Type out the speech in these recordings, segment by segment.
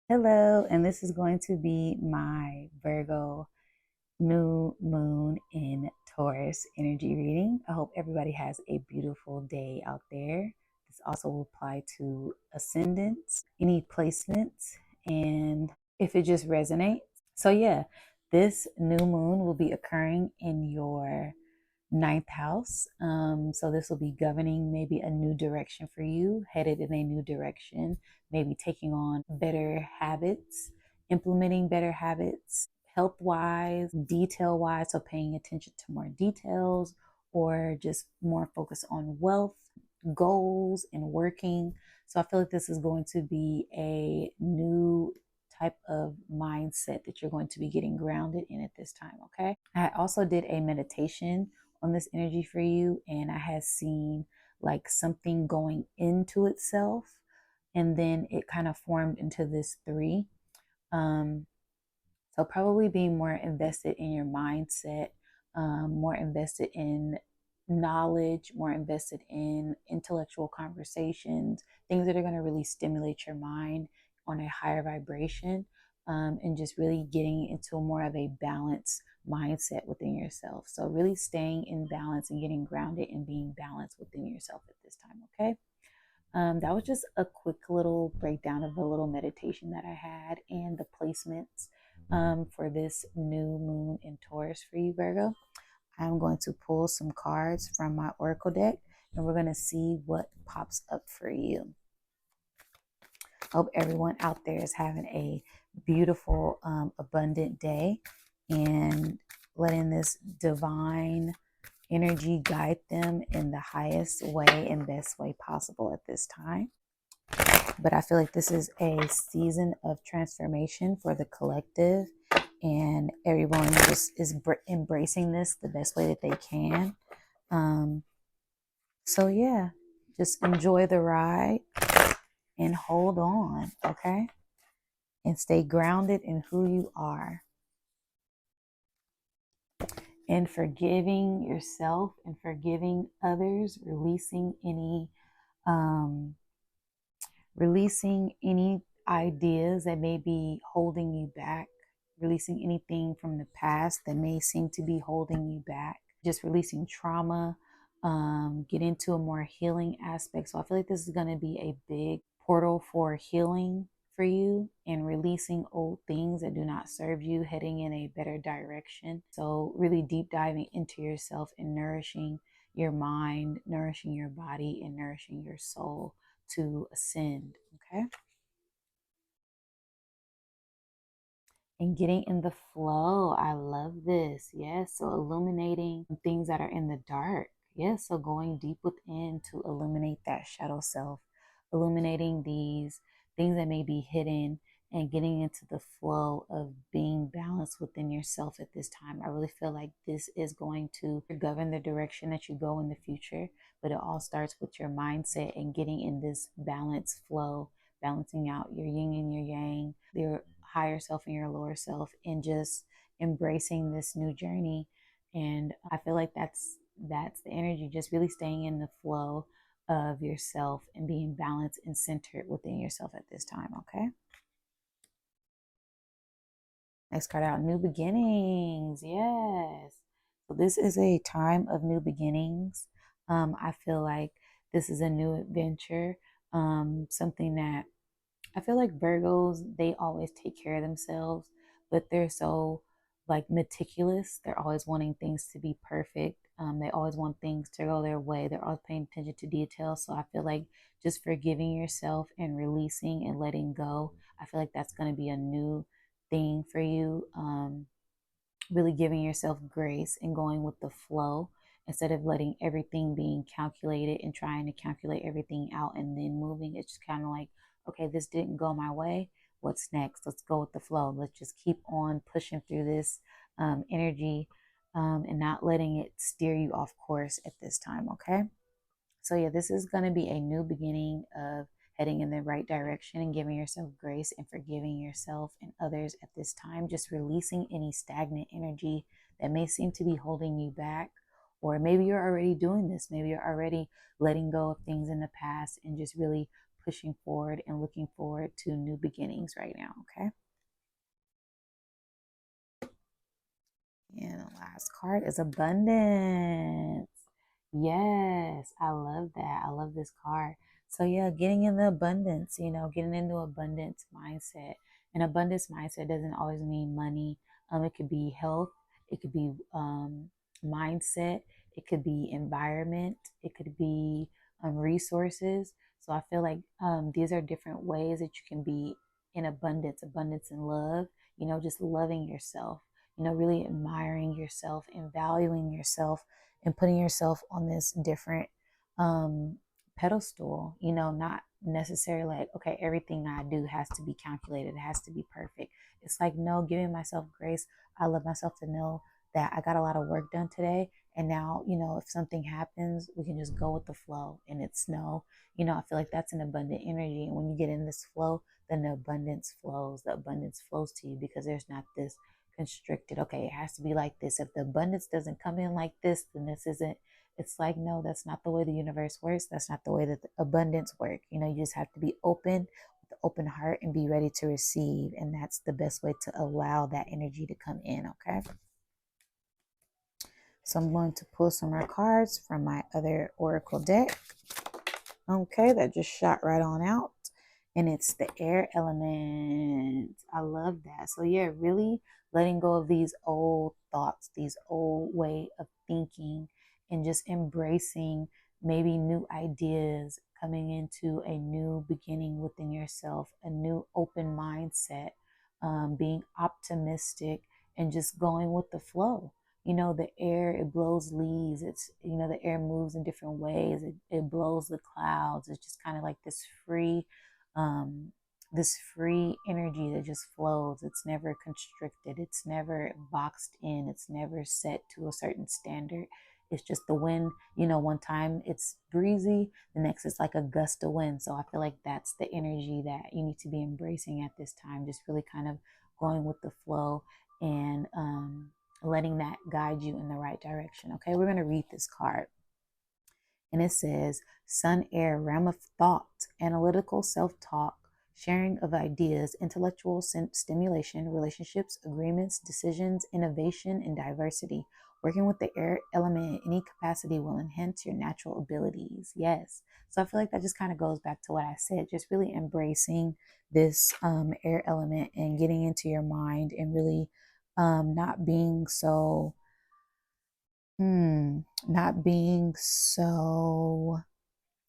Hello, and this is going to be my Virgo new moon in Taurus energy reading. I hope everybody has a beautiful day out there. This also will apply to ascendants, any placements, and if it just resonates. So, yeah, this new moon will be occurring in your ninth house. So this will be governing maybe a new direction for you, headed in a new direction, maybe taking on better habits, implementing better habits, health wise, detail wise. So paying attention to more details or just more focus on wealth, goals, and working. So I feel like this is going to be a new type of mindset that you're going to be getting grounded in at this time. Okay. I also did a meditation on this energy for you, and I had seen like something going into itself, and then it kind of formed into this three. Um, so probably being more invested in your mindset, more invested in knowledge, more invested in intellectual conversations, things that are going to really stimulate your mind on a higher vibration, and just really getting into more of a balanced mindset within yourself. So really staying in balance and getting grounded and being balanced within yourself at this time. Okay. That was just a quick little breakdown of the little meditation that I had and the placements for this new moon in Taurus for you, Virgo. I'm going to pull some cards from my Oracle deck and we're going to see what pops up for you. Hope everyone out there is having a beautiful, abundant day and letting this divine energy guide them in the highest way and best way possible at this time. But I feel like this is a season of transformation for the collective, and everyone just is embracing this the best way that they can. So, yeah, just enjoy the ride and hold on, okay? And stay grounded in who you are. And forgiving yourself and forgiving others, um, releasing any ideas that may be holding you back, releasing anything from the past that may seem to be holding you back, just releasing trauma, get into a more healing aspect. So I feel like this is going to be a big portal for healing for you and releasing old things that do not serve you, heading in a better direction. So really deep diving into yourself and nourishing your mind, nourishing your body, and nourishing your soul to ascend. Okay. And getting in the flow. I love this. Yes. So illuminating things that are in the dark. Yes. So going deep within to illuminate that shadow self, illuminating these things that may be hidden and getting into the flow of being balanced within yourself at this time. I really feel like this is going to govern the direction that you go in the future, but it all starts with your mindset and getting in this balanced flow, balancing out your yin and your yang, your higher self and your lower self, and just embracing this new journey. And I feel like that's the energy, just really staying in the flow of yourself and being balanced and centered within yourself at this time. Okay. Next card out, new beginnings. Yes. So this is a time of new beginnings. I feel like this is a new adventure. Something that I feel like Virgos, they always take care of themselves, but they're so like meticulous. They're always wanting things to be perfect. They always want things to go their way. They're always paying attention to details. So I feel like just forgiving yourself and releasing and letting go, I feel like that's going to be a new thing for you. Really giving yourself grace and going with the flow instead of letting everything being calculated and trying to calculate everything out and then moving. It's just kind of like, okay, this didn't go my way. What's next? Let's go with the flow. Let's just keep on pushing through this energy, and not letting it steer you off course at this time. Okay. So, yeah, this is going to be a new beginning of heading in the right direction and giving yourself grace and forgiving yourself and others at this time. Just releasing any stagnant energy that may seem to be holding you back. Or maybe you're already doing this. Maybe you're already letting go of things in the past and just really pushing forward and looking forward to new beginnings right now, okay? And the last card is abundance. Yes, I love that. I love this card. So yeah, getting in the abundance, getting into abundance mindset. An abundance mindset doesn't always mean money. It could be health, it could be mindset, it could be environment, it could be resources. So I feel like these are different ways that you can be in abundance in love, just loving yourself, really admiring yourself and valuing yourself and putting yourself on this different pedestal, not necessarily like, okay, everything I do has to be calculated, it has to be perfect. It's like, no, giving myself grace. I love myself to know that I got a lot of work done today. And now, if something happens, we can just go with the flow and it's no, I feel like that's an abundant energy. And when you get in this flow, then the abundance flows. The abundance flows to you because there's not this constricted, okay, it has to be like this. If the abundance doesn't come in like this, then this isn't. It's like, no, that's not the way the universe works. That's not the way that the abundance work. You just have to be open with an open heart and be ready to receive. And that's the best way to allow that energy to come in, okay? So I'm going to pull some more cards from my other oracle deck. Okay, that just shot right on out. And it's the air element. I love that. So yeah, really letting go of these old thoughts, these old way of thinking, and just embracing maybe new ideas, coming into a new beginning within yourself, a new open mindset, being optimistic, and just going with the flow. The air, it blows leaves. It's, the air moves in different ways. It blows the clouds. It's just kind of like this free energy that just flows. It's never constricted. It's never boxed in. It's never set to a certain standard. It's just the wind, one time it's breezy, the next it's like a gust of wind. So I feel like that's the energy that you need to be embracing at this time. Just really kind of going with the flow and letting that guide you in the right direction. Okay, we're going to read this card. And it says, Sun Air, realm of thought, analytical self-talk, sharing of ideas, intellectual stimulation, relationships, agreements, decisions, innovation, and diversity. Working with the air element in any capacity will enhance your natural abilities. Yes. So I feel like that just kind of goes back to what I said, just really embracing this air element and getting into your mind and really not being so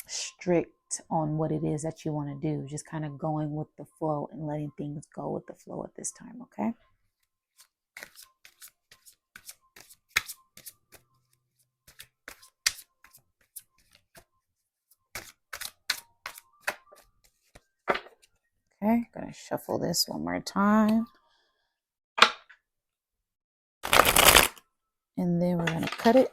strict on what it is that you want to do. Just kind of going with the flow and letting things go with the flow at this time, okay? Okay, gonna shuffle this one more time. And then we're gonna cut it.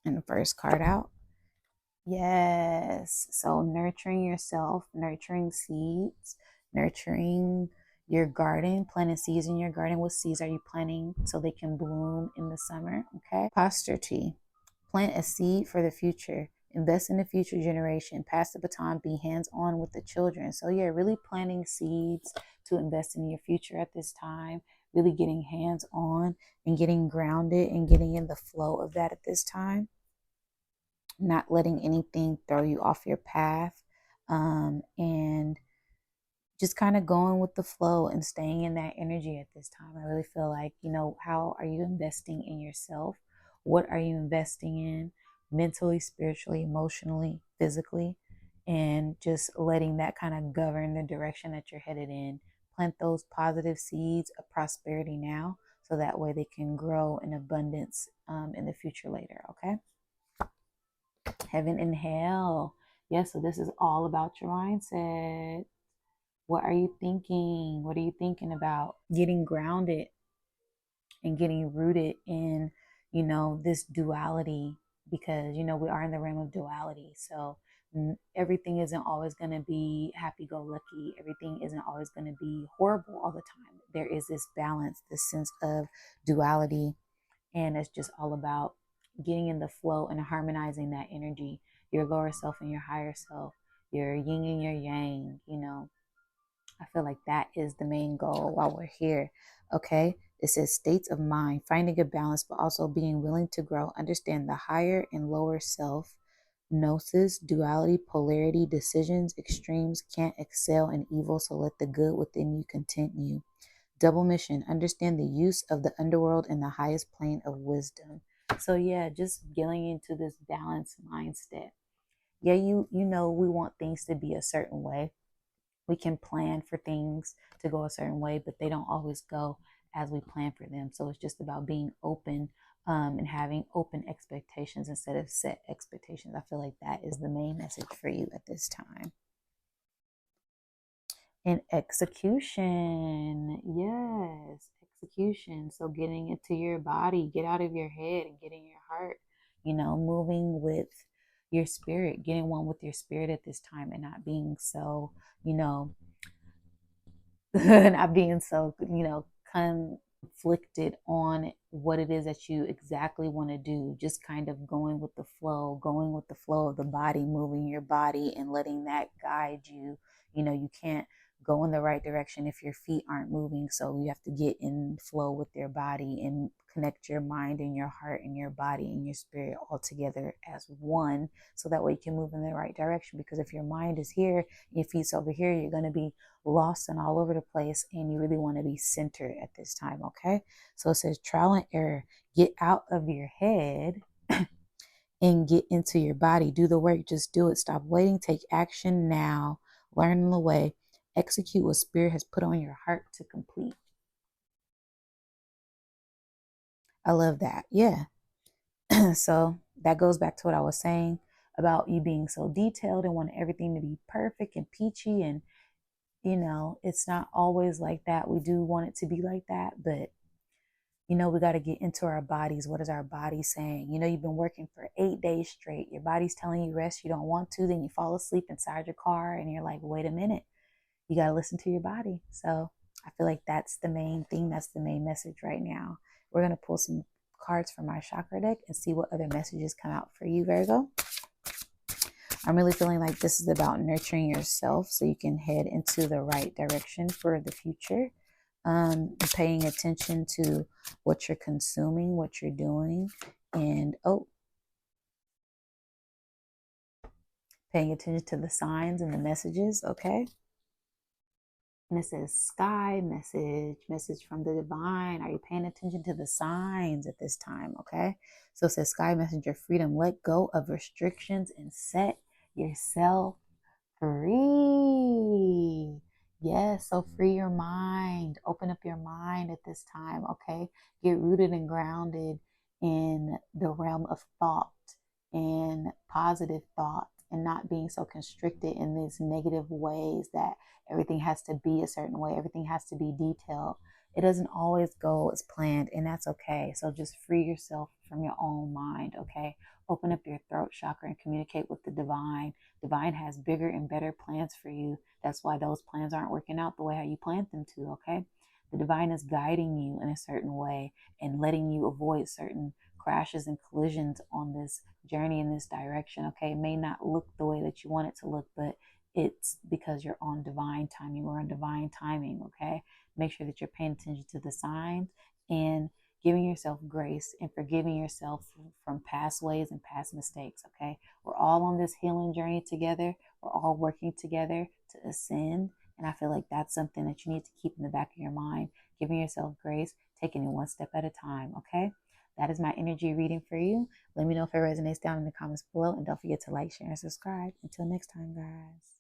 And the first card out. Yes. So nurturing yourself, nurturing seeds, nurturing your garden, planting seeds in your garden. What seeds are you planting so they can bloom in the summer? Okay. Posterity. Plant a seed for the future. Invest in the future generation. Pass the baton. Be hands-on with the children. So yeah, really planting seeds to invest in your future at this time. Really getting hands-on and getting grounded and getting in the flow of that at this time. Not letting anything throw you off your path, and just kind of going with the flow and staying in that energy at this time. I really feel like, how are you investing in yourself? What are you investing in mentally, spiritually, emotionally, physically? And just letting that kind of govern the direction that you're headed in. Plant those positive seeds of prosperity now so that way they can grow in abundance in the future later, okay? Heaven and hell. Yes, so this is all about your mindset. What are you thinking? What are you thinking about? Getting grounded and getting rooted in, this duality, because, we are in the realm of duality. So everything isn't always going to be happy-go-lucky. Everything isn't always going to be horrible all the time. There is this balance, this sense of duality. And it's just all about, getting in the flow and harmonizing that energy, your lower self and your higher self, your yin and your yang, you know. I feel like that is the main goal while we're here. Okay. It says states of mind, finding a balance, but also being willing to grow, understand the higher and lower self, gnosis, duality, polarity, decisions, extremes, can't excel in evil, so let the good within you content you. Double mission, understand the use of the underworld in the highest plane of wisdom. So yeah, just getting into this balanced mindset. Yeah, you know we want things to be a certain way. We can plan for things to go a certain way, but they don't always go as we plan for them. So it's just about being open, and having open expectations instead of set expectations. I feel like that is the main message for you at this time. And execution, yes, execution. So getting into your body, get out of your head and get in your heart, you know, moving with your spirit, getting one with your spirit at this time, and not being so, you know, not being so, you know, conflicted on what it is that you exactly want to do. Just kind of going with the flow, going with the flow of the body, moving your body and letting that guide you. You know, you can't go in the right direction if your feet aren't moving. So you have to get in flow with your body and connect your mind and your heart and your body and your spirit all together as one. So that way you can move in the right direction. Because if your mind is here, your feet's over here, you're going to be lost and all over the place, and you really want to be centered at this time. Okay, so it says trial and error, get out of your head and get into your body. Do the work, just do it. Stop waiting, take action now. Learn the way, execute what spirit has put on your heart to complete. I love that. Yeah. So that goes back to what I was saying about you being so detailed and wanting everything to be perfect and peachy, and you know, it's not always like that. We do want it to be like that, but you know, we got to get into our bodies. What is our body saying? You know, you've been working for 8 days straight. Your body's telling you rest. You don't want to. Then you fall asleep inside your car and you're like, wait a minute. You got to listen to your body. So I feel like that's the main thing. That's the main message right now. We're going to pull some cards from our chakra deck and see what other messages come out for you, Virgo. I'm really feeling like this is about nurturing yourself so you can head into the right direction for the future. Paying attention to what you're consuming, what you're doing, and paying attention to the signs and the messages, okay? And it says sky message from the divine. Are you paying attention to the signs at this time, okay? So it says sky messenger freedom. Let go of restrictions and set yourself free. Yes, so free your mind. Open up your mind at this time, okay? Get rooted and grounded in the realm of thought and positive thought, and not being so constricted in these negative ways that everything has to be a certain way, everything has to be detailed. It doesn't always go as planned, and that's okay. So just free yourself from your own mind, okay? Open up your throat chakra and communicate with the divine. Divine has bigger and better plans for you. That's why those plans aren't working out the way how you planned them to, okay? The divine is guiding you in a certain way and letting you avoid certain crashes and collisions on this journey in this direction, okay? It may not look the way that you want it to look, but it's because you're on divine timing. We're on divine timing, okay? Make sure that you're paying attention to the signs and giving yourself grace and forgiving yourself from past ways and past mistakes, okay? We're all on this healing journey together. We're all working together to ascend. And I feel like that's something that you need to keep in the back of your mind, giving yourself grace, taking it one step at a time, okay? That is my energy reading for you. Let me know if it resonates down in the comments below. And don't forget to like, share, and subscribe. Until next time, guys.